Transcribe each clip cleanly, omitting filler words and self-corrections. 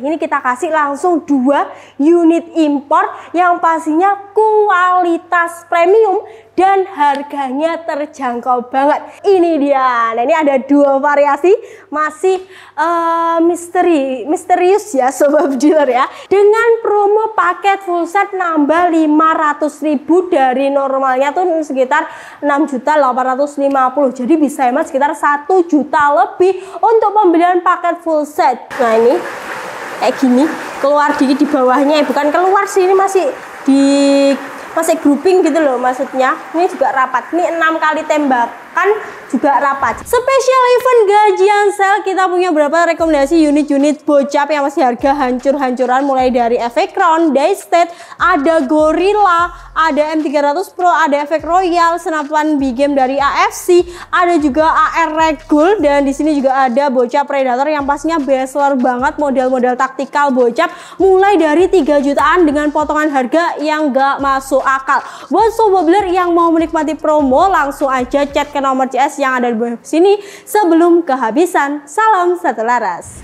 Ini kita kasih langsung 2 unit impor yang pastinya kualitas premium dan harganya terjangkau banget. Ini dia. Nah, ini ada 2 variasi, masih misterius ya sobat dealer ya. Dengan promo paket full set nambah 500.000 dari normalnya tuh sekitar 6.850.000. Jadi bisa hemat sekitar 1 juta lebih untuk pembelian paket full set. Nah, ini kayak gini, keluar dikit di bawahnya, bukan keluar sih, ini masih grouping gitu loh maksudnya. Ini juga rapat, ini 6 kali tembakan juga rapat. Special event gajian sale, kita punya berapa rekomendasi unit-unit bocap yang masih harga hancur-hancuran, mulai dari efek Crown, Daystate, ada Gorilla, ada M300 Pro, ada efek Royal, senapan big game dari AFC, ada juga AR Regul, dan di sini juga ada bocap Predator yang pastinya bestseller banget, model-model taktikal bocap mulai dari 3 jutaan dengan potongan harga yang gak masuk akal. Buat sobat dealer yang mau menikmati promo, langsung aja chat ke nomor CS yang ada di bawah sini sebelum kehabisan. Salam satu laras.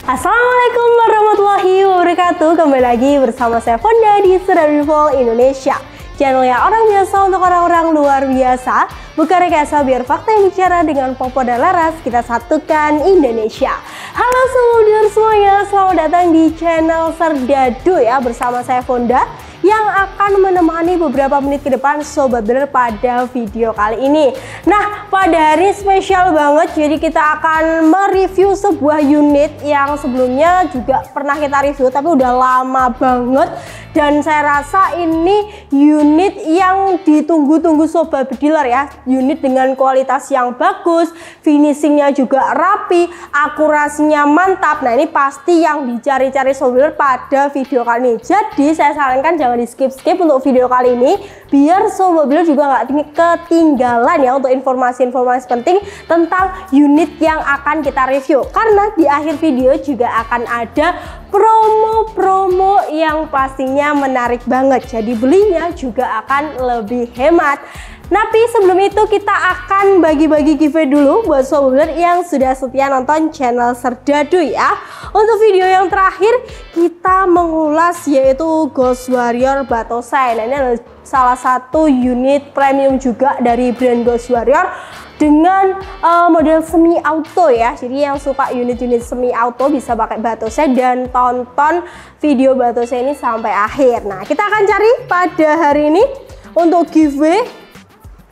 Assalamualaikum warahmatullahi wabarakatuh. Kembali lagi bersama saya Fonda di Survival Indonesia, channelnya orang biasa untuk orang-orang luar biasa. Bukan rekayasa, biar fakta yang bicara. Dengan Popo dan Laras kita satukan Indonesia. Halo sobat semuanya, selamat datang di channel Serdadu ya, bersama saya Fonda yang akan menemani beberapa menit ke depan sobat dealer pada video kali ini. Nah, pada hari spesial banget, jadi kita akan mereview sebuah unit yang sebelumnya juga pernah kita review tapi udah lama banget, dan saya rasa ini unit yang ditunggu-tunggu sobat dealer ya. Unit dengan kualitas yang bagus, finishingnya juga rapi, akurasinya mantap. Nah, ini pasti yang dicari-cari sobat dealer pada video kali ini. Jadi saya sarankan jangan di skip-skip untuk video kali ini, biar sobat dealer juga nggak ketinggalan ya untuk informasi-informasi penting tentang unit yang akan kita review. Karena di akhir video juga akan ada promo-promo yang pastinya menarik banget, jadi belinya juga akan lebih hemat. Tapi sebelum itu kita akan bagi-bagi giveaway dulu buat sobat dealer yang sudah setia nonton channel Serdadu ya. Untuk video yang terakhir kita mengulas yaitu Ghost Warrior Batosai. Nah, ini adalah salah satu unit premium juga dari brand Ghost Warrior dengan model semi auto ya. Jadi yang suka unit-unit semi auto bisa pakai Batosai dan tonton video Batosai ini sampai akhir. Nah, kita akan cari pada hari ini untuk giveaway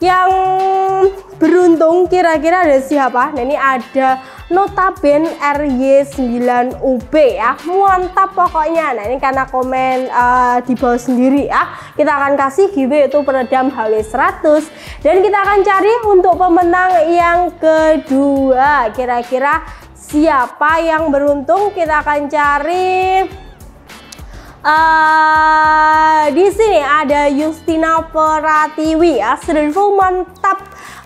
yang beruntung kira-kira ada siapa. Nah, ini ada Notaben RY9UB ya, mantap pokoknya. Nah, ini karena komen di bawah sendiri ya, kita akan kasih giveaway itu peredam HW100, dan kita akan cari untuk pemenang yang kedua. Kira-kira siapa yang beruntung? Kita akan cari di sini ada Justina Pratiwi ya, Survival mantap.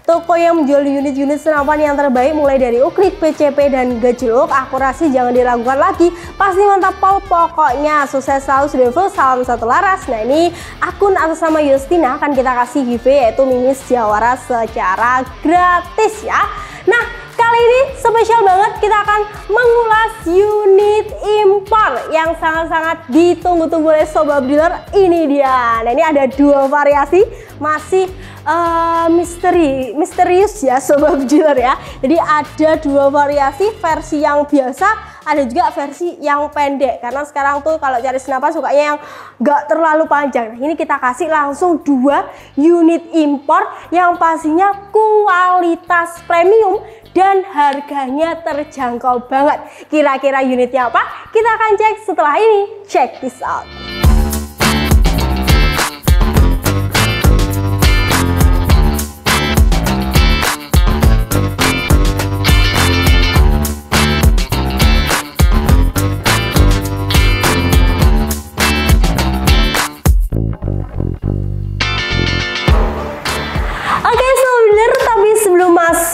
Toko yang menjual unit-unit senapan yang terbaik mulai dari uklik, PCP, dan gejluk. Akurasi jangan diragukan lagi, pasti mantap pokoknya. Sukses selalu Survival, salam satu laras. Nah, ini akun atas nama Justina akan kita kasih giveaway yaitu Mimis Jawara secara gratis ya. Nah, kali ini spesial banget, kita akan mengulas unit impor yang sangat-sangat ditunggu-tunggu oleh sobat dealer. Ini dia. Nah, ini ada 2 variasi, masih misterius ya sobat dealer ya. Jadi ada 2 variasi, versi yang biasa, ada juga versi yang pendek. Karena sekarang tuh kalau cari senapan sukanya yang gak terlalu panjang. Nah, ini kita kasih langsung 2 unit impor yang pastinya kualitas premium dan harganya terjangkau banget. Kira-kira unitnya apa? Kita akan cek setelah ini. Check this out.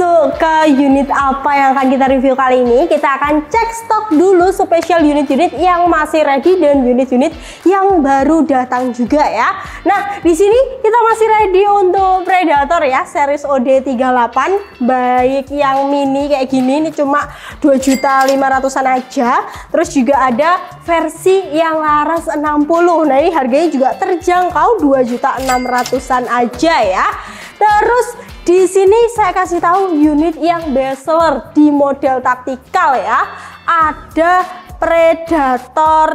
masuk ke unit apa yang akan kita review kali ini, kita akan cek stok dulu spesial unit-unit yang masih ready dan unit-unit yang baru datang juga ya. Nah, di sini kita masih ready untuk Predator ya, series OD38, baik yang mini kayak gini, ini cuma 2.500.000-an aja. Terus juga ada versi yang laras 60. Nah, ini harganya juga terjangkau 2.600.000-an aja ya. Terus di sini saya kasih tahu unit yang best seller di model taktikal ya. Ada Predator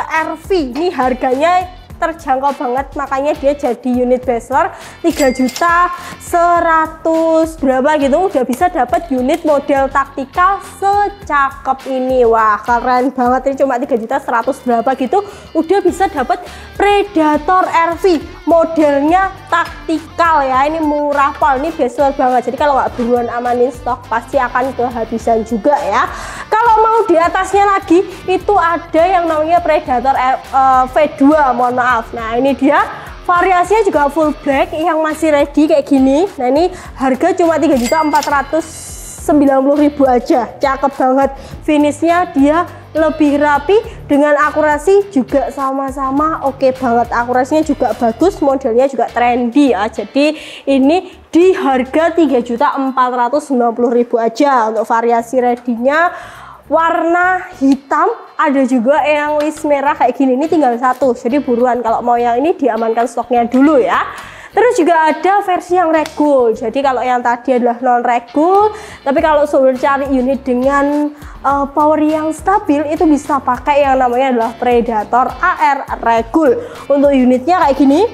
RV. Ini harganya terjangkau banget, makanya dia jadi unit best seller 3.100.000 berapa gitu, udah bisa dapat unit model taktikal secakep ini. Wah, keren banget, ini cuma 3.100.000 berapa gitu udah bisa dapat Predator RV modelnya taktikal ya. Ini murah pol, ini best seller banget, jadi kalau nggak buruan amanin stok pasti akan kehabisan juga ya. Kalau mau di atasnya lagi itu ada yang namanya Predator V2, mohon maaf. Nah, ini dia variasinya juga full black yang masih ready kayak gini. Nah, ini harga cuma 3.490.000 aja. Cakep banget, finishnya dia lebih rapi dengan akurasi juga sama-sama oke banget. Akurasinya juga bagus, modelnya juga trendy ya. Jadi ini di harga 3.490.000 aja untuk variasi ready-nya. Warna hitam, ada juga yang list merah kayak gini, ini tinggal satu, jadi buruan kalau mau yang ini diamankan stoknya dulu ya. Terus juga ada versi yang regul, jadi kalau yang tadi adalah non regul, tapi kalau sudah cari unit dengan power yang stabil itu bisa pakai yang namanya adalah Predator AR regul. Untuk unitnya kayak gini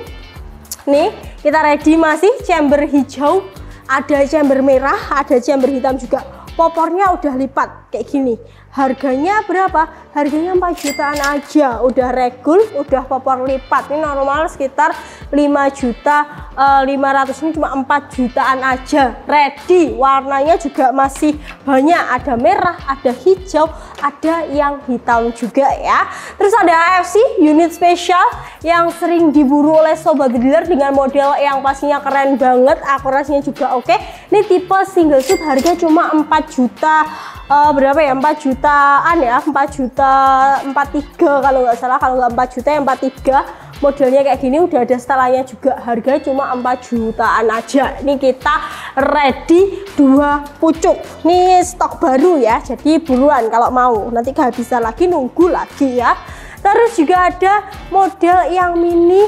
nih, kita ready masih chamber hijau, ada chamber merah, ada chamber hitam juga. Popornya udah lipat kayak gini. Harganya berapa? Harganya 4 jutaan aja. Udah regul, udah popor lipat. Ini normal sekitar 5.500.000, ini cuma 4 jutaan aja. Ready. Warnanya juga masih banyak. Ada merah, ada hijau, ada yang hitam juga ya. Terus ada AFC unit spesial yang sering diburu oleh sobat dealer dengan model yang pastinya keren banget, akurasinya juga oke. Ini tipe single shoot, harga cuma 4 juta berapa ya, 4 jutaan ya, 4.43 kalau nggak salah, kalau nggak 4 juta ya 43. Modelnya kayak gini, udah ada setelannya juga, harga cuma 4 jutaan aja. Ini kita ready 2 pucuk, ini stok baru ya, jadi buruan kalau mau, nanti kehabisan lagi nunggu lagi ya. Terus juga ada model yang mini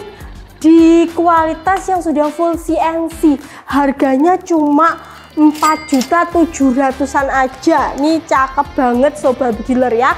di kualitas yang sudah full CNC, harganya cuma 4.700.000-an aja. Ini cakep banget sobat dealer ya.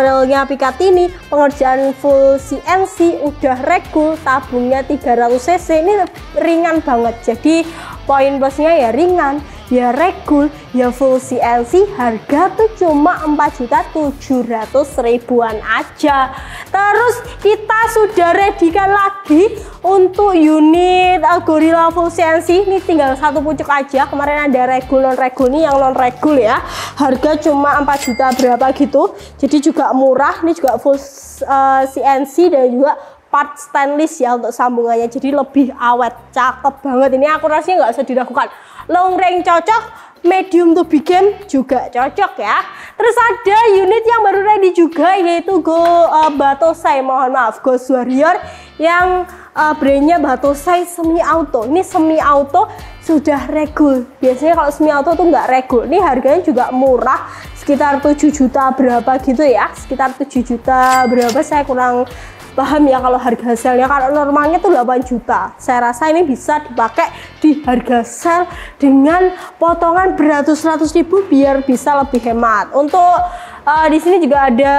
Relnya Picatinny, pengerjaan full CNC, udah regul, tabungnya 300 cc, ini ringan banget. Jadi poin plusnya ya ringan, ya regul, ya full CNC, harga tuh cuma 4.700.000-an aja. Terus kita sudah ready-kan lagi untuk unit Gorilla full CNC, ini tinggal satu pucuk aja. Kemarin ada regul non regul, nih yang non regul ya, harga cuma 4 juta berapa gitu, jadi juga murah. Ini juga full CNC dan juga part stainless ya untuk sambungannya, jadi lebih awet, cakep banget. Ini akurasinya nggak usah diragukan, long range cocok, medium to big game juga cocok ya. Terus ada unit yang baru ready juga, yaitu Batosai, mohon maaf, Ghost Warrior yang brandnya Batosai semi auto. Ini semi auto sudah regul, biasanya kalau semi auto tuh nggak regul. Ini harganya juga murah, sekitar 7 juta berapa gitu ya, sekitar 7 juta berapa, saya kurang paham ya kalau harga selnya. Kalau normalnya tuh 8 juta. Saya rasa ini bisa dipakai di harga sel dengan potongan beratus-ratus ribu biar bisa lebih hemat. Untuk di sini juga ada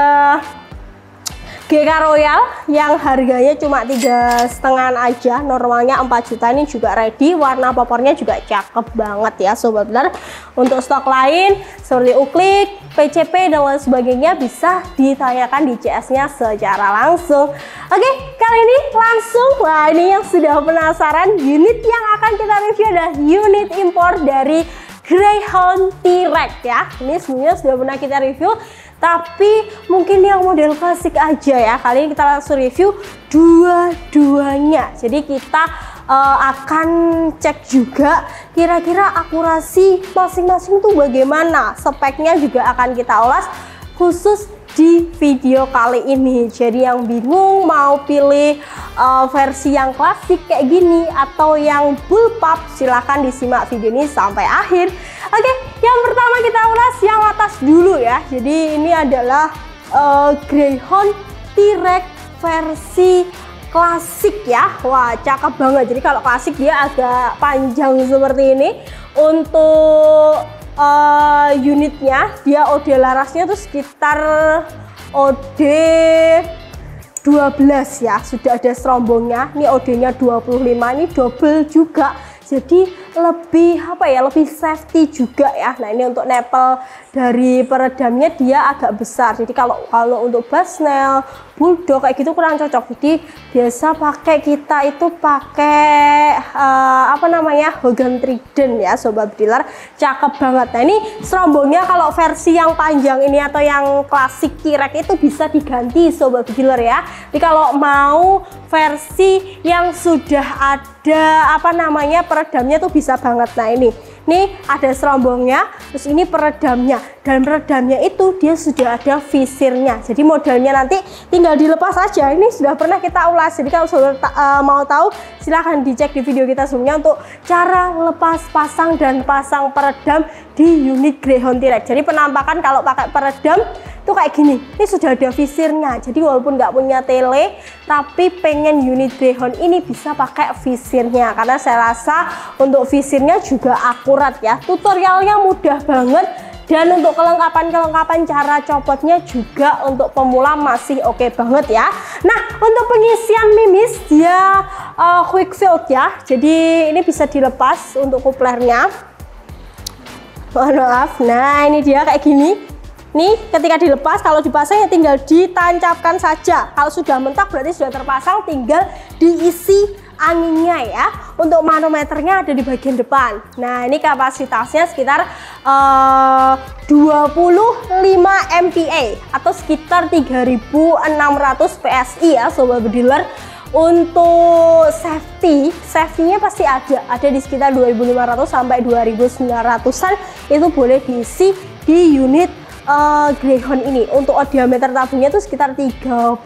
GK Royal yang harganya cuma 3,5 aja, normalnya 4 juta. Ini juga ready, warna popornya juga cakep banget ya sobat dealer. Untuk stok lain seperti uklik, PCP dan lain sebagainya bisa ditanyakan di CS-nya secara langsung. Oke, kali ini langsung, wah ini yang sudah penasaran, unit yang akan kita review adalah unit impor dari Greyhound T-Rex ya. Ini sebenarnya sudah pernah kita review, tapi mungkin yang model klasik aja ya. Kali ini kita langsung review dua-duanya. Jadi kita akan cek juga kira-kira akurasi masing-masing tuh bagaimana. Speknya juga akan kita ulas khusus di video kali ini. Jadi yang bingung mau pilih versi yang klasik kayak gini atau yang bullpup, silahkan disimak video ini sampai akhir. Oke, yang pertama kita ulas yang atas dulu ya. Jadi ini adalah Greyhound T-Rex versi klasik ya. Wah, cakep banget. Jadi kalau klasik dia agak panjang seperti ini. Untuk unitnya dia OD larasnya tuh sekitar OD 12 ya, sudah ada serombongnya. Ini OD nya 25, ini double juga, jadi lebih apa ya, lebih safety juga ya. Nah ini untuk nipple dari peredamnya dia agak besar, jadi kalau untuk Basnel, Bulldog kayak gitu kurang cocok. Jadi biasa kita itu pakai apa namanya, Hogan Trident ya sobat dealer, cakep banget. Nah ini serombongnya kalau versi yang panjang ini atau yang klasik T-Rex itu bisa diganti sobat dealer ya. Jadi kalau mau versi yang sudah ada apa namanya peredamnya tuh bisa banget. Nah ini ada serombongnya, terus ini peredamnya, dan peredamnya itu dia sudah ada visirnya, jadi modelnya nanti tinggal dilepas aja. Ini sudah pernah kita ulas, jadi kalau saudara mau tahu silahkan dicek di video kita sebelumnya untuk cara lepas pasang dan pasang peredam di unit Greyhound T-Rex. Jadi penampakan kalau pakai peredam tuh kayak gini, ini sudah ada visirnya. Jadi walaupun nggak punya tele tapi pengen unit Greyhound ini bisa pakai visirnya, karena saya rasa untuk visirnya juga akurat ya. Tutorialnya mudah banget, dan untuk kelengkapan cara copotnya juga untuk pemula masih oke banget ya. Nah untuk pengisian mimis dia quick fill ya, jadi ini bisa dilepas untuk kuplernya. Mohon maaf, nah ini dia kayak gini. Nih ketika dilepas, kalau dipasang ya tinggal ditancapkan saja. Kalau sudah mentok berarti sudah terpasang, tinggal diisi anginnya ya. Untuk manometernya ada di bagian depan. Nah ini kapasitasnya sekitar 25 MPa atau sekitar 3600 PSI ya sobat dealer. Untuk safety-nya pasti ada di sekitar 2500 sampai 2900-an, itu boleh diisi di unit Greyhound ini. Untuk diameter tabungnya itu sekitar 34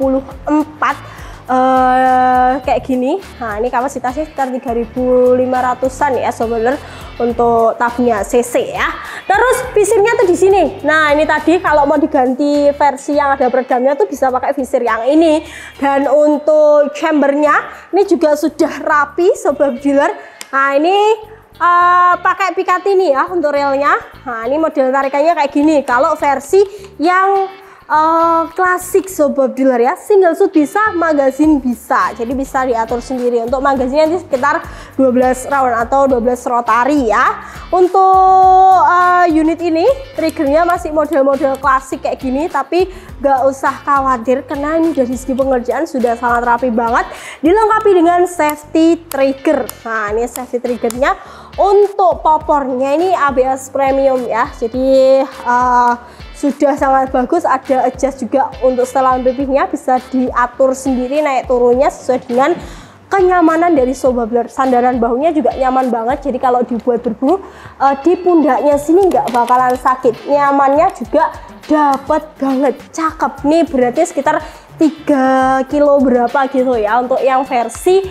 kayak gini. Nah ini kapasitasnya sekitar 3500-an ya sobat, untuk tabungnya CC ya. Terus visirnya tuh di sini. Nah ini tadi kalau mau diganti versi yang ada peredamnya tuh bisa pakai visir yang ini. Dan untuk chambernya ini juga sudah rapi sobat dealer. Nah ini pakai Picatinny ya untuk relnya. Nah ini model tarikannya kayak gini. Kalau versi yang klasik sobat dealer ya, single shoot bisa, magazine bisa, jadi bisa diatur sendiri. Untuk magazinnya nanti sekitar 12 round atau 12 rotary ya. Untuk unit ini triggernya masih model-model klasik kayak gini, tapi gak usah khawatir karena ini dari segi pengerjaan sudah sangat rapi banget, dilengkapi dengan safety trigger. Nah ini safety triggernya. Untuk popornya ini ABS premium ya, jadi sudah sangat bagus. Ada adjust juga untuk setelan pipihnya, bisa diatur sendiri naik turunnya sesuai dengan kenyamanan dari sobat dealer. Sandaran bahunya juga nyaman banget, jadi kalau dibuat berburu di pundaknya sini nggak bakalan sakit. Nyamannya juga dapat banget, cakep. Nih berarti sekitar 3 kilo berapa gitu ya untuk yang versi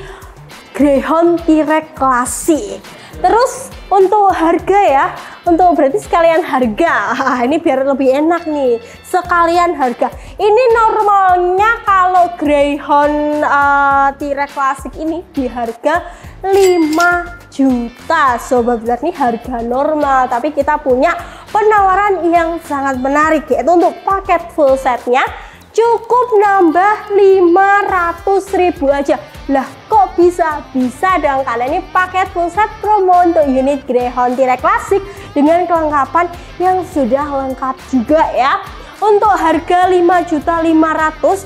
Greyhound T-Rex klasik. Terus untuk harga ya, untuk berarti sekalian harga. Ini biar lebih enak nih, sekalian harga. Ini normalnya kalau Greyhound T-Rex klasik ini di harga 5 juta sobat dealer. Ini harga normal, tapi kita punya penawaran yang sangat menarik, yaitu untuk paket full setnya cukup nambah 500.000 aja. Lah kok bisa dong, karena ini paket full set promo untuk unit Greyhound T-Rex klasik dengan kelengkapan yang sudah lengkap juga ya. Untuk harga 5.500.000,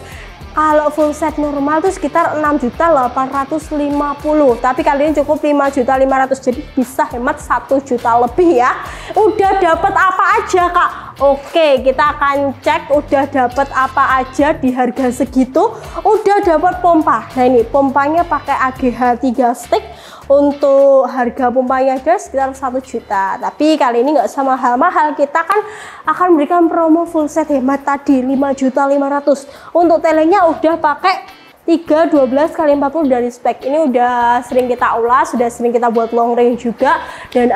kalau full set normal tuh sekitar 6.850.000, tapi kali ini cukup 5.500.000, jadi bisa hemat 1 juta lebih ya. Udah dapat apa aja kak? Oke, kita akan cek udah dapat apa aja di harga segitu. Udah dapat pompa. Nah ini pompanya pakai AGH 3 stick. Untuk harga pompanya ada sekitar 1 juta. Tapi kali ini nggak sama mahal-mahal. Kita kan akan berikan promo full set hemat tadi 5.500.000. Untuk telenya udah pakai 312x40 dari spek. Ini udah sering kita ulas, sudah sering kita buat long range juga, dan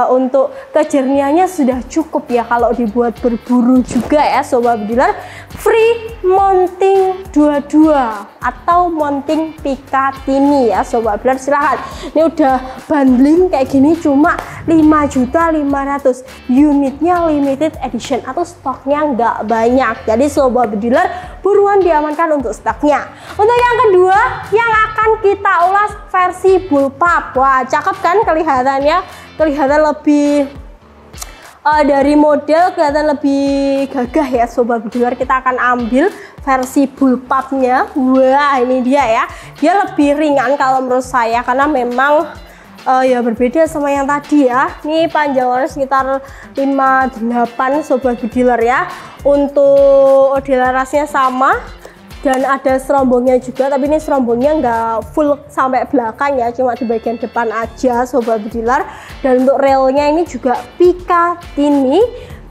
untuk kejernihannya sudah cukup ya kalau dibuat berburu juga ya sobat dealer. Free mounting 22 atau mounting Picatinny ya sobat dealer, silahkan. Ini udah bundling kayak gini cuma 5.500.000. Unitnya limited edition atau stoknya nggak banyak, jadi sobat dealer buruan diamankan untuk stoknya. Untuk yang kedua yang akan kita ulas versi bullpup. Wah cakep kan kelihatannya, kelihatan lebih dari model kelihatan lebih gagah ya sobat dealer. Kita akan ambil versi bullpupnya. Wah ini dia ya, dia lebih ringan kalau menurut saya karena memang ya berbeda sama yang tadi ya. Ini panjangnya sekitar 58 sobat dealer ya. Untuk delarasnya sama dan ada serombongnya juga, tapi ini serombongnya nggak full sampai belakang ya, cuma di bagian depan aja sobat dealer. Dan untuk railnya ini juga Picatinny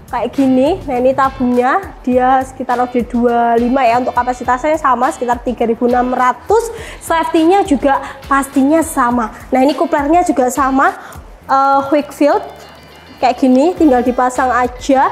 kayak gini. Nah ini tabungnya dia sekitar OD25 ya, untuk kapasitasnya sama sekitar 3.600. Safety-nya juga pastinya sama. Nah ini kuplernya juga sama, quick field kayak gini, tinggal dipasang aja.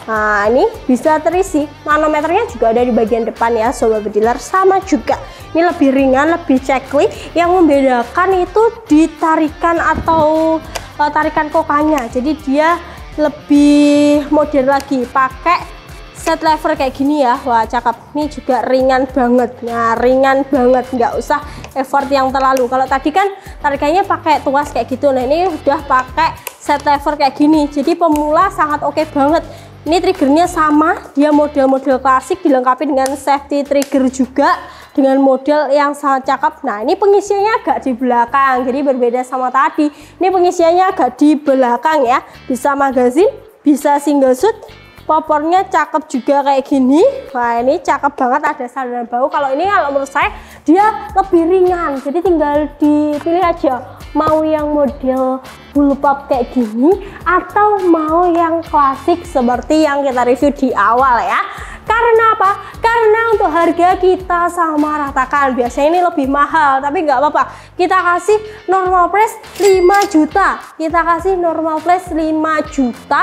Nah ini bisa terisi, manometernya juga ada di bagian depan ya sobat dealer, sama juga. Ini lebih ringan, lebih cekli. Yang membedakan itu di tarikan atau tarikan kokanya, jadi dia lebih modern lagi, pakai set lever kayak gini ya. Wah cakep, ini juga ringan banget. Nah ringan banget, nggak usah effort yang terlalu. Kalau tadi kan tarikannya pakai tuas kayak gitu, nah ini udah pakai set lever kayak gini, jadi pemula sangat oke banget. Ini triggernya sama, dia model-model klasik dilengkapi dengan safety trigger juga dengan model yang sangat cakep. Nah ini pengisiannya agak di belakang, jadi berbeda sama tadi. Ini pengisiannya agak di belakang ya, bisa magazin, bisa single shoot. Popornya cakep juga kayak gini. Wah ini cakep banget, ada saluran bau. Kalau ini kalau menurut saya dia lebih ringan, jadi tinggal dipilih aja mau yang model bullpup kayak gini atau mau yang klasik seperti yang kita review di awal ya. Karena apa? Karena untuk harga kita sama ratakan. Biasanya ini lebih mahal, tapi nggak apa-apa, kita kasih normal price 5 juta. Kita kasih normal price 5 juta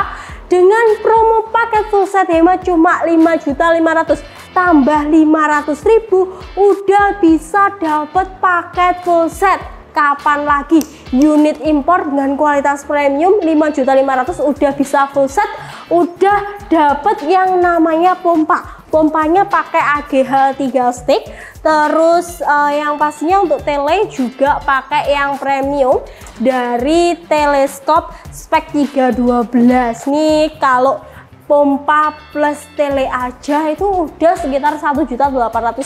dengan promo paket full set hemat cuma 5.500.000 tambah 500.000 udah bisa dapat paket full set. Kapan lagi? Unit impor dengan kualitas premium 5.500.000 udah bisa full set, udah dapet yang namanya pompa. Pompanya pakai AGH 3 stick. Terus yang pastinya untuk tele juga pakai yang premium dari Telescope spek 312. Nih kalau pompa plus tele aja itu udah sekitar 1.850.000,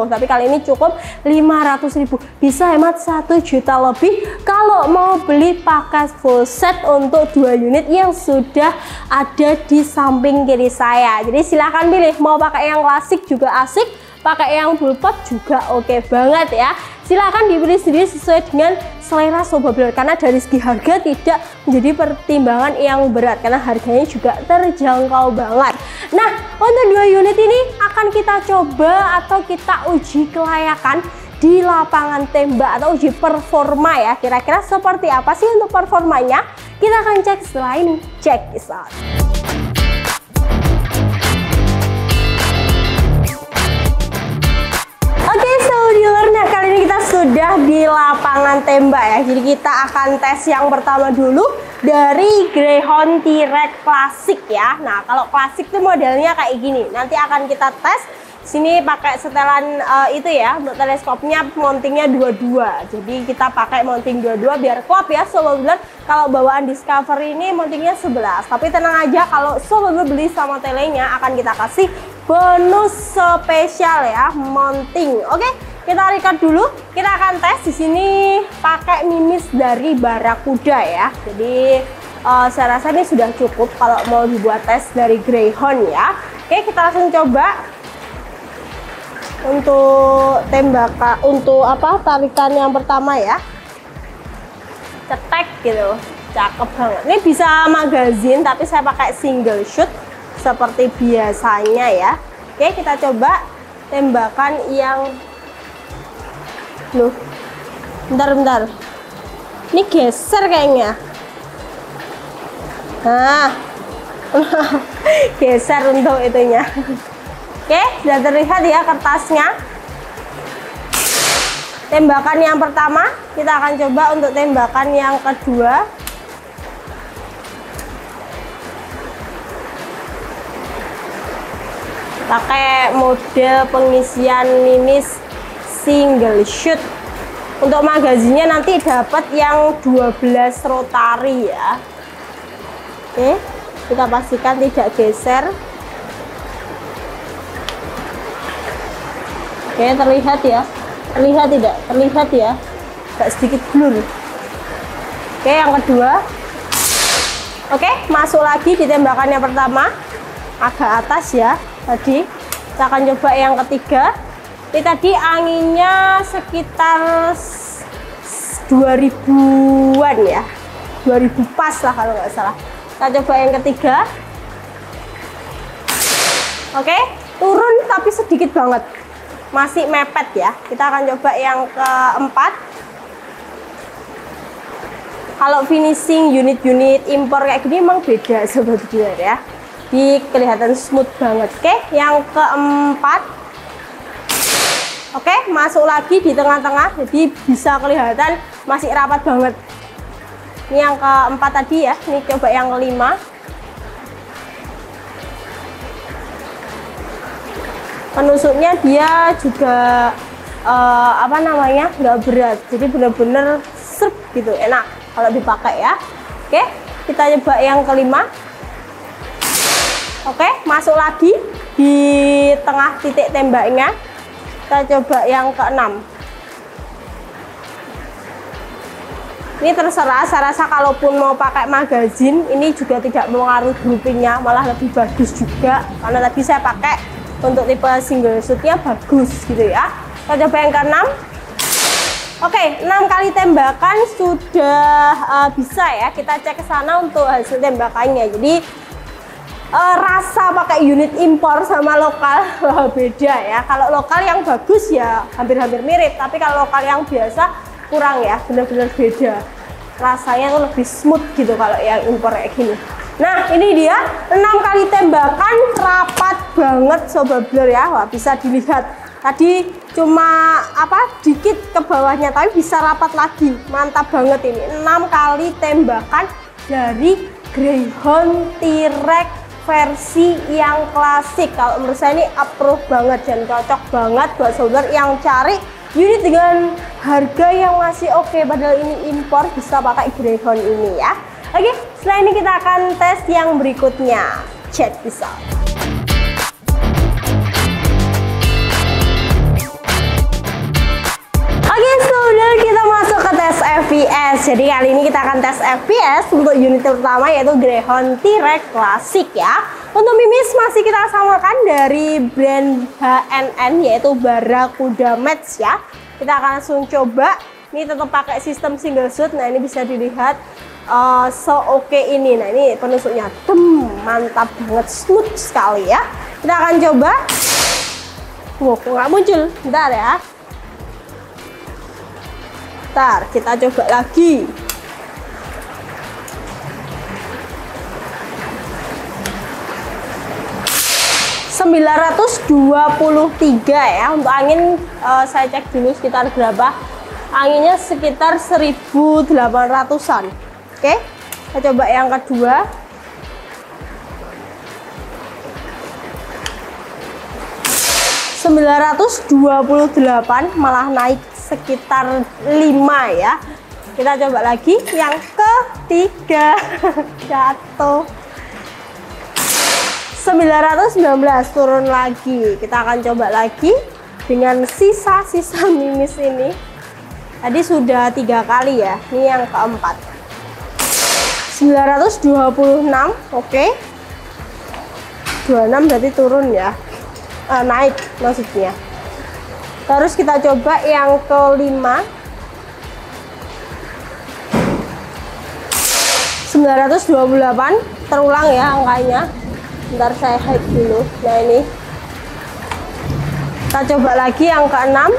tapi kali ini cukup 500.000, bisa hemat 1 juta lebih kalau mau beli paket full set untuk 2 unit yang sudah ada di samping kiri saya. Jadi silahkan pilih, mau pakai yang klasik juga asik, pakai yang bullpup juga oke banget ya. Silahkan dibeli sendiri sesuai dengan selera sobat dealer, karena dari segi harga tidak menjadi pertimbangan yang berat karena harganya juga terjangkau banget. Nah untuk 2 unit ini akan kita coba atau kita uji kelayakan di lapangan tembak atau uji performa ya. Kira-kira seperti apa sih untuk performanya? Kita akan cek setelah ini. Check this out. Nah kali ini kita sudah di lapangan tembak ya, jadi kita akan tes yang pertama dulu dari Greyhound T-Rex klasik ya. Nah kalau klasik tuh modelnya kayak gini, nanti akan kita tes. Sini pakai setelan itu ya, untuk teleskopnya mountingnya 22, jadi kita pakai mounting 22 biar klop ya sobat dealer. Kalau bawaan Discovery ini mountingnya 11, tapi tenang aja, kalau sobat dealer beli sama telenya akan kita kasih bonus spesial ya, mounting. Oke, kita record dulu. Kita akan tes di sini pakai mimis dari Barakuda ya. Jadi saya rasa ini sudah cukup kalau mau dibuat tes dari Greyhound ya. Oke, kita langsung coba untuk tembakan, untuk tarikan yang pertama ya. Cetek gitu, cakep banget. Ini bisa magazin tapi saya pakai single shoot seperti biasanya ya. Oke, kita coba tembakan yang bentar. Ini geser kayaknya. Nah, geser untuk itunya. Oke, sudah terlihat ya kertasnya. Tembakan yang pertama, kita akan coba untuk tembakan yang kedua. Pakai mode pengisian minis single shoot. Untuk magazinnya nanti dapat yang 12 rotary ya. Oke, kita pastikan tidak geser. Oke, terlihat ya. Terlihat tidak? Terlihat ya. Agak sedikit blur. Oke, yang kedua. Oke, masuk lagi di tembakan yang pertama. Agak atas ya. Tadi kita akan coba yang ketiga. Ini tadi anginnya sekitar 2000-an ya. 2000 pas lah kalau nggak salah. Kita coba yang ketiga. Oke, turun tapi sedikit banget. Masih mepet ya. Kita akan coba yang keempat. Kalau finishing unit-unit impor kayak gini emang beda sobat dealer ya. Di kelihatan smooth banget. Oke, yang keempat. Oke, masuk lagi di tengah-tengah. Jadi bisa kelihatan masih rapat banget. Ini yang keempat tadi ya. Ini coba yang kelima. Penusuknya dia juga nggak berat, jadi bener-bener serp gitu, enak kalau dipakai ya. Oke, kita coba yang kelima. Oke, masuk lagi di tengah titik tembaknya. Kita coba yang keenam. Ini terserah, saya rasa kalaupun mau pakai magazin ini juga tidak mengaruhi groupingnya, malah lebih bagus juga karena tadi saya pakai untuk tipe single shootnya bagus gitu ya. Kita coba yang ke-6. Oke, 6 kali tembakan sudah bisa ya. Kita cek ke sana untuk hasil tembakannya. Jadi rasa pakai unit impor sama lokal beda ya. Kalau lokal yang bagus ya hampir-hampir mirip, tapi kalau lokal yang biasa kurang ya, benar-benar beda. Rasanya tuh lebih smooth gitu kalau yang impor kayak gini. Nah, ini dia 6 kali tembakan rapat banget sobat blur ya. Wah, bisa dilihat tadi cuma dikit ke bawahnya tapi bisa rapat lagi. Mantap banget ini. 6 kali tembakan dari Greyhound T-Rex versi yang klasik. Kalau menurut saya ini approve banget dan cocok banget buat sobat yang cari unit dengan harga yang masih oke, padahal ini impor, bisa pakai Greyhound ini ya. Oke, setelah ini kita akan tes yang berikutnya. Check this out. Oke, saudara, kita masuk ke tes FPS. Jadi kali ini kita akan tes FPS untuk unit pertama yaitu Greyhound T-Rex klasik ya. Untuk mimis masih kita samakan dari brand HNN yaitu Barracuda Match ya. Kita akan langsung coba. Ini tetap pakai sistem single shoot. Nah, ini bisa dilihat oke ini. Nah, ini penusuknya mantap banget, smooth sekali ya. Kita akan coba. Kok nggak muncul? Bentar ya. Bentar, kita coba lagi. ...923 ya. Untuk angin saya cek dulu sekitar berapa. Anginnya sekitar 1800-an. Oke, kita coba yang kedua. ...928 malah naik sekitar 5 ya. Kita coba lagi yang ketiga. Jatuh. 919 turun lagi. Kita akan coba lagi dengan sisa-sisa mimis ini. Tadi sudah 3 kali ya. Ini yang keempat. 926. Oke. 26 berarti turun ya. Naik maksudnya. Terus kita coba yang kelima. 928, terulang ya angkanya. Bentar saya hide dulu. Nah ini. Kita coba lagi yang keenam.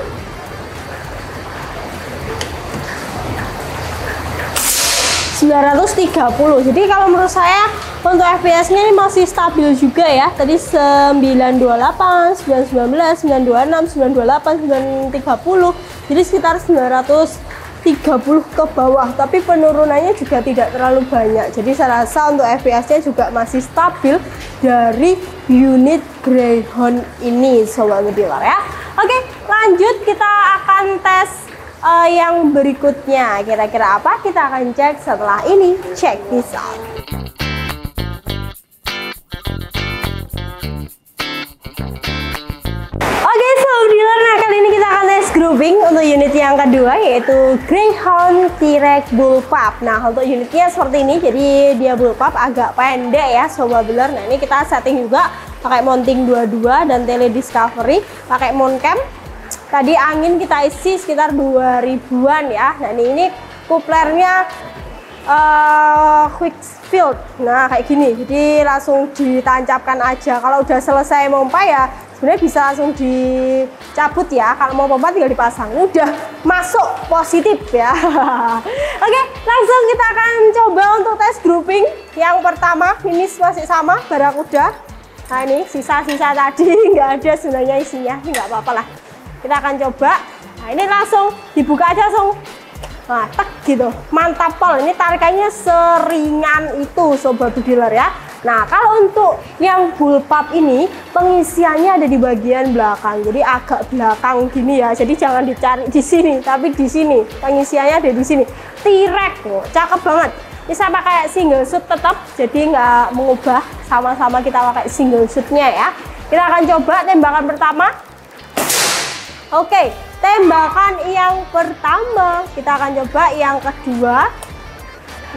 930. Jadi kalau menurut saya untuk FPS-nya ini masih stabil juga ya. Tadi 928, 919, 926, 928, 930. Jadi sekitar 930 ke bawah. Tapi penurunannya juga tidak terlalu banyak. Jadi saya rasa untuk FPS-nya juga masih stabil dari unit Greyhound ini, sobat bediler ya. Oke, lanjut kita akan tes yang berikutnya. Kira-kira apa? Kita akan cek setelah ini. Check this out. Oke, sobat dealer, nah kali ini kita akan tes grouping untuk unit yang kedua, yaitu Greyhound T-Rex Bullpup. Nah, untuk unitnya seperti ini, jadi dia bullpup agak pendek ya, sobat dealer. Nah, ini kita setting juga pakai mounting 22 dan tele discovery, pakai mount cam. Tadi angin kita isi sekitar 2000-an ya. Nah ini kuplernya quick field. Nah kayak gini, jadi langsung ditancapkan aja. Kalau udah selesai pompa ya sebenarnya bisa langsung dicabut ya. Kalau mau pompa tinggal dipasang. Ini udah masuk positif ya. Oke, langsung kita akan coba untuk tes grouping. Yang pertama finish masih sama, Barakuda. Nah ini sisa-sisa tadi nggak ada sebenarnya isinya, ini nggak apa-apa lah. Kita akan coba. Nah ini langsung dibuka aja langsung. Nah tek gitu, mantap pol. Ini tarikannya seringan itu sobat bediler ya. Nah kalau untuk yang bullpup ini pengisiannya ada di bagian belakang, jadi agak belakang gini ya. Jadi jangan dicari di sini, tapi di sini pengisiannya ada di sini. T-Rex, cakep banget. Ini saya pakai single shoot tetap, jadi nggak mengubah. Sama-sama kita pakai single shootnya ya. Kita akan coba tembakan pertama. Oke, tembakan yang pertama. Kita akan coba yang kedua.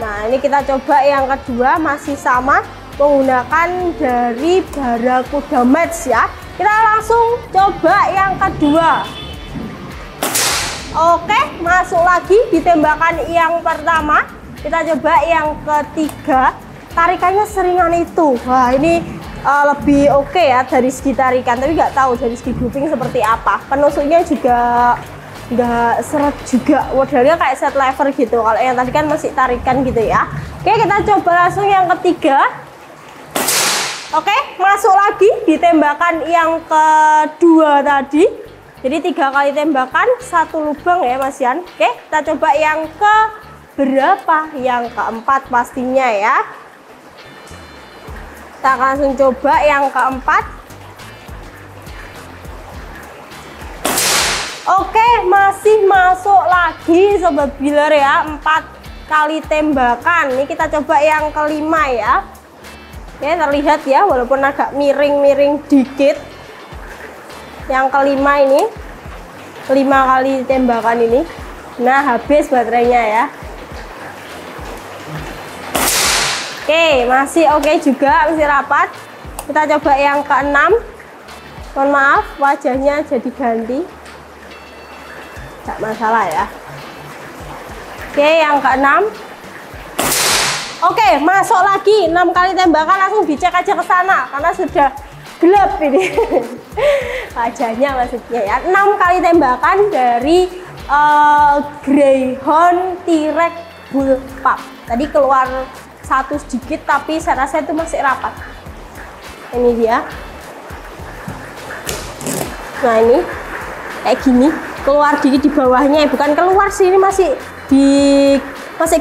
Nah, ini kita coba yang kedua masih sama menggunakan dari Barakuda Match ya. Kita langsung coba yang kedua. Oke, masuk lagi di tembakan yang pertama. Kita coba yang ketiga. Tarikannya seringan itu. Wah, ini lebih oke ya dari segi tarikan, tapi nggak tahu dari segi grouping seperti apa. Penusuknya juga nggak seret juga, modelnya kayak set lever gitu. Kalau yang tadi kan masih tarikan gitu ya. Oke, kita coba langsung yang ketiga. Oke, masuk lagi di tembakan yang kedua tadi. Jadi 3 kali tembakan 1 lubang ya Mas Yan. Oke, kita coba yang ke berapa? Yang keempat pastinya ya. Kita akan langsung coba yang keempat. Oke, masih masuk lagi sobat bediler ya, 4 kali tembakan. Ini kita coba yang kelima ya. Oke, terlihat ya, walaupun agak miring-miring dikit. Yang kelima ini 5 kali tembakan ini. Nah, habis baterainya ya. Oke, masih oke juga, masih rapat. Kita coba yang keenam. Mohon maaf, wajahnya jadi ganti. Tidak masalah ya. Oke, yang keenam. Oke, masuk lagi 6 kali tembakan, langsung dicek aja ke sana karena sudah gelap ini. Wajahnya maksudnya ya. 6 kali tembakan dari Greyhound T-Rex Bullpup. Tadi keluar satu sedikit, tapi saya rasa itu masih rapat. Ini dia. Nah ini kayak gini, keluar dikit di bawahnya, bukan keluar sih, ini masih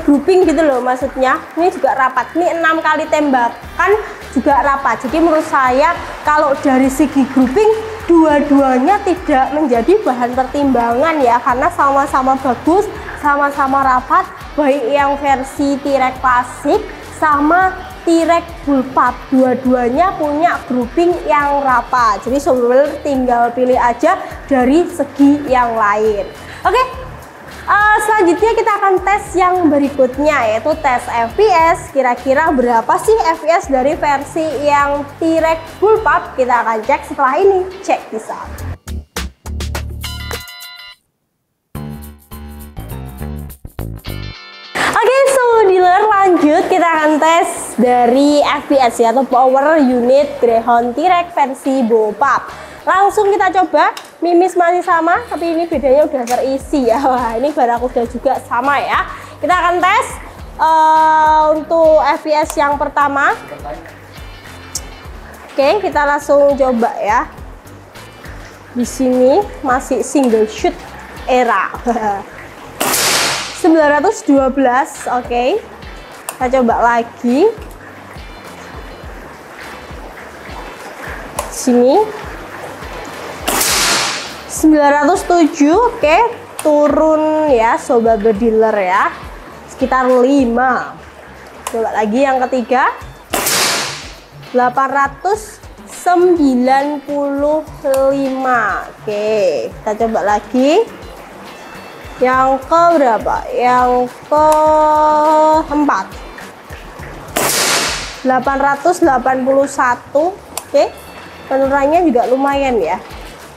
grouping gitu loh maksudnya. Ini juga rapat. Ini 6 kali tembakan juga rapat. Jadi menurut saya kalau dari segi grouping dua-duanya tidak menjadi bahan pertimbangan ya, karena sama-sama bagus, sama-sama rapat. Baik yang versi T-Rex klasik sama T-Rex Bullpup, dua-duanya punya grouping yang rapat. Jadi sebenarnya tinggal pilih aja dari segi yang lain. Oke, Selanjutnya kita akan tes yang berikutnya, yaitu tes FPS. Kira-kira berapa sih FPS dari versi yang T-Rex Bullpup? Kita akan cek setelah ini. Check this out. Oke, so dealer, lanjut kita akan tes dari FPS ya, atau power unit Greyhound T-Rex versi Bullpup. Langsung kita coba. Mimis masih sama, tapi ini bedanya udah terisi ya. Wah, ini barang udah juga sama ya. Kita akan tes untuk FPS yang pertama. Oke, kita langsung coba ya. Di sini masih single shoot era. 912, oke. Kita coba lagi. Sini 907, oke, turun ya sobat berdealer ya, sekitar 5. Coba lagi yang ketiga, 895, oke. Kita coba lagi yang ke berapa, yang keempat, 881, oke. Penurunannya juga lumayan ya.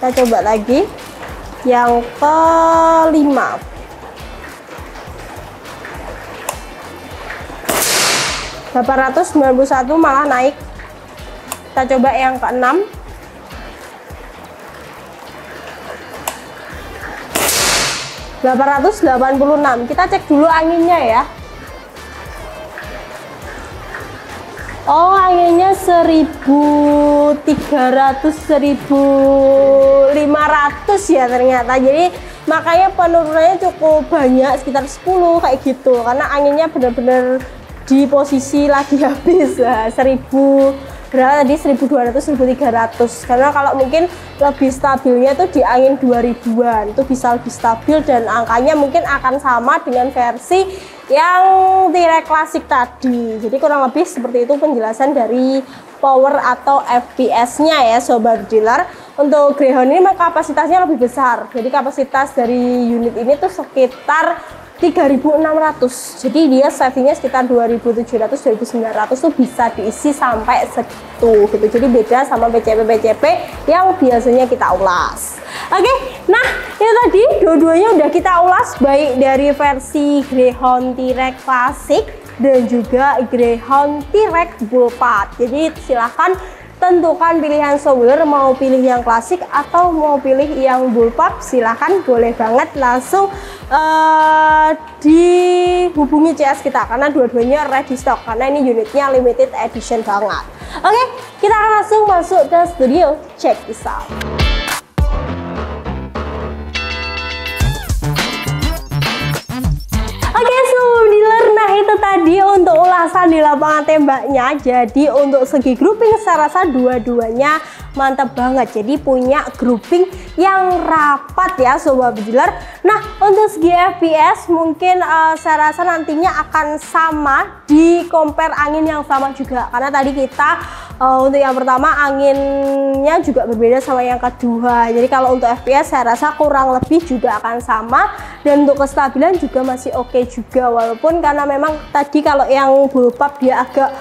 Kita coba lagi yang kelima, 891, malah naik. Kita coba yang keenam, 886. Kita cek dulu anginnya ya. Oh, anginnya 1300, 1500 ya ternyata. Jadi makanya penurunannya cukup banyak, sekitar 10 kayak gitu, karena anginnya benar-benar di posisi lagi habis. 1000 berapa tadi, 1200, 1300. Karena kalau mungkin lebih stabilnya tuh di angin 2000-an itu bisa lebih stabil, dan angkanya mungkin akan sama dengan versi yang T-Rex klasik tadi. Jadi kurang lebih seperti itu penjelasan dari power atau FPS-nya ya sobat dealer. Untuk Greyhound ini kapasitasnya lebih besar. Jadi kapasitas dari unit ini tuh sekitar 3600. Jadi dia savingnya sekitar 2700, 2900 tuh bisa diisi sampai segitu gitu. Jadi beda sama PCP yang biasanya kita ulas. Oke, nah itu tadi dua-duanya udah kita ulas, baik dari versi Greyhound T-Rex klasik dan juga Greyhound T-Rex Bullpup. Jadi silahkan tentukan pilihan sobat, mau pilih yang klasik atau mau pilih yang Bullpup, silahkan, boleh banget langsung dihubungi CS kita, karena dua-duanya ready stock, karena ini unitnya limited edition banget. Oke, kita akan langsung masuk ke studio, check this out. Oke, seluruh dealer, nah itu tadi untuk ulasan di lapangan tembaknya. Jadi untuk segi grouping saya rasa dua-duanya mantap banget. Jadi punya grouping yang rapat ya sobat dealer. Nah untuk segi FPS mungkin saya rasa nantinya akan sama di compare angin yang sama juga. Karena tadi kita untuk yang pertama anginnya juga berbeda sama yang kedua. Jadi kalau untuk FPS saya rasa kurang lebih juga akan sama. Dan untuk kestabilan juga masih oke juga, walaupun karena memang tadi kalau yang Bullpup dia agak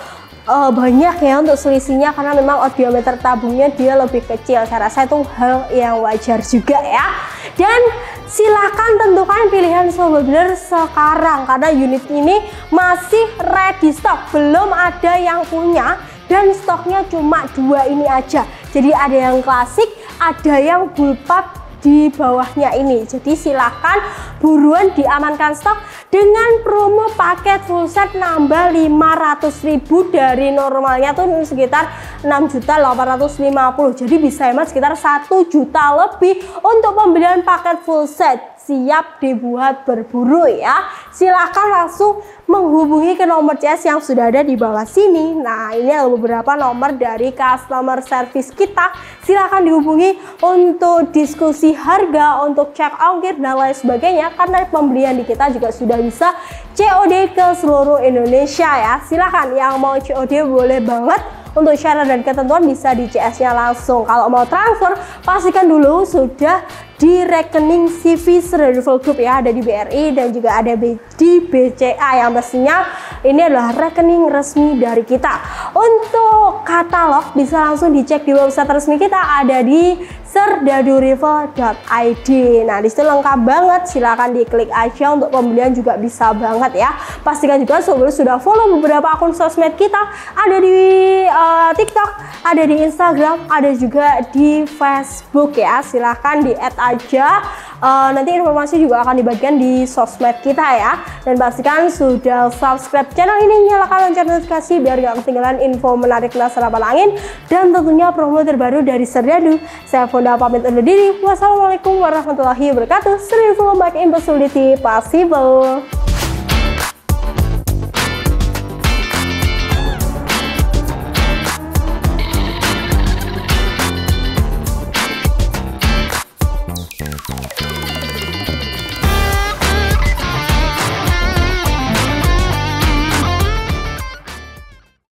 banyak ya untuk selisihnya, karena memang diameter tabungnya dia lebih kecil. Saya rasa itu hal yang wajar juga ya. Dan silakan tentukan pilihan sobat dealer sekarang, karena unit ini masih ready stock, belum ada yang punya, dan stoknya cuma 2 ini aja. Jadi ada yang klasik, ada yang Bullpup di bawahnya ini. Jadi silahkan buruan diamankan stok dengan promo paket full set nambah 500.000 dari normalnya tuh sekitar 6.850.000. Jadi bisa hemat sekitar 1 juta lebih untuk pembelian paket full set. Siap dibuat berburu ya. Silahkan langsung menghubungi ke nomor CS yang sudah ada di bawah sini. Nah ini ada beberapa nomor dari customer service kita. Silahkan dihubungi untuk diskusi harga, untuk cek ongkir dan lain sebagainya. Karena pembelian di kita juga sudah bisa COD ke seluruh Indonesia ya. Silahkan yang mau COD boleh banget Untuk syarat dan ketentuan bisa di CS-nya langsung. Kalau mau transfer, pastikan dulu sudah di rekening CV Serdaruval Group ya, ada di BRI dan juga ada di BCA yang pastinya ini adalah rekening resmi dari kita. Untuk katalog bisa langsung dicek di website resmi kita, ada di serdadurival.id. Nah, disitu lengkap banget, silahkan diklik aja, untuk pembelian juga bisa banget ya. Pastikan juga sebelum sudah follow beberapa akun sosmed kita, ada di TikTok, ada di Instagram, ada juga di Facebook ya. Silahkan di add aja. Nanti informasi juga akan dibagikan di sosmed kita ya. Dan pastikan sudah subscribe channel ini, nyalakan lonceng notifikasi biar gak ketinggalan info menarik nasabah angin dan tentunya promo terbaru dari Serdadu. Saya Fonda pamit undur diri. Wassalamualaikum warahmatullahi wabarakatuh. Serdaruval make impossibility possible.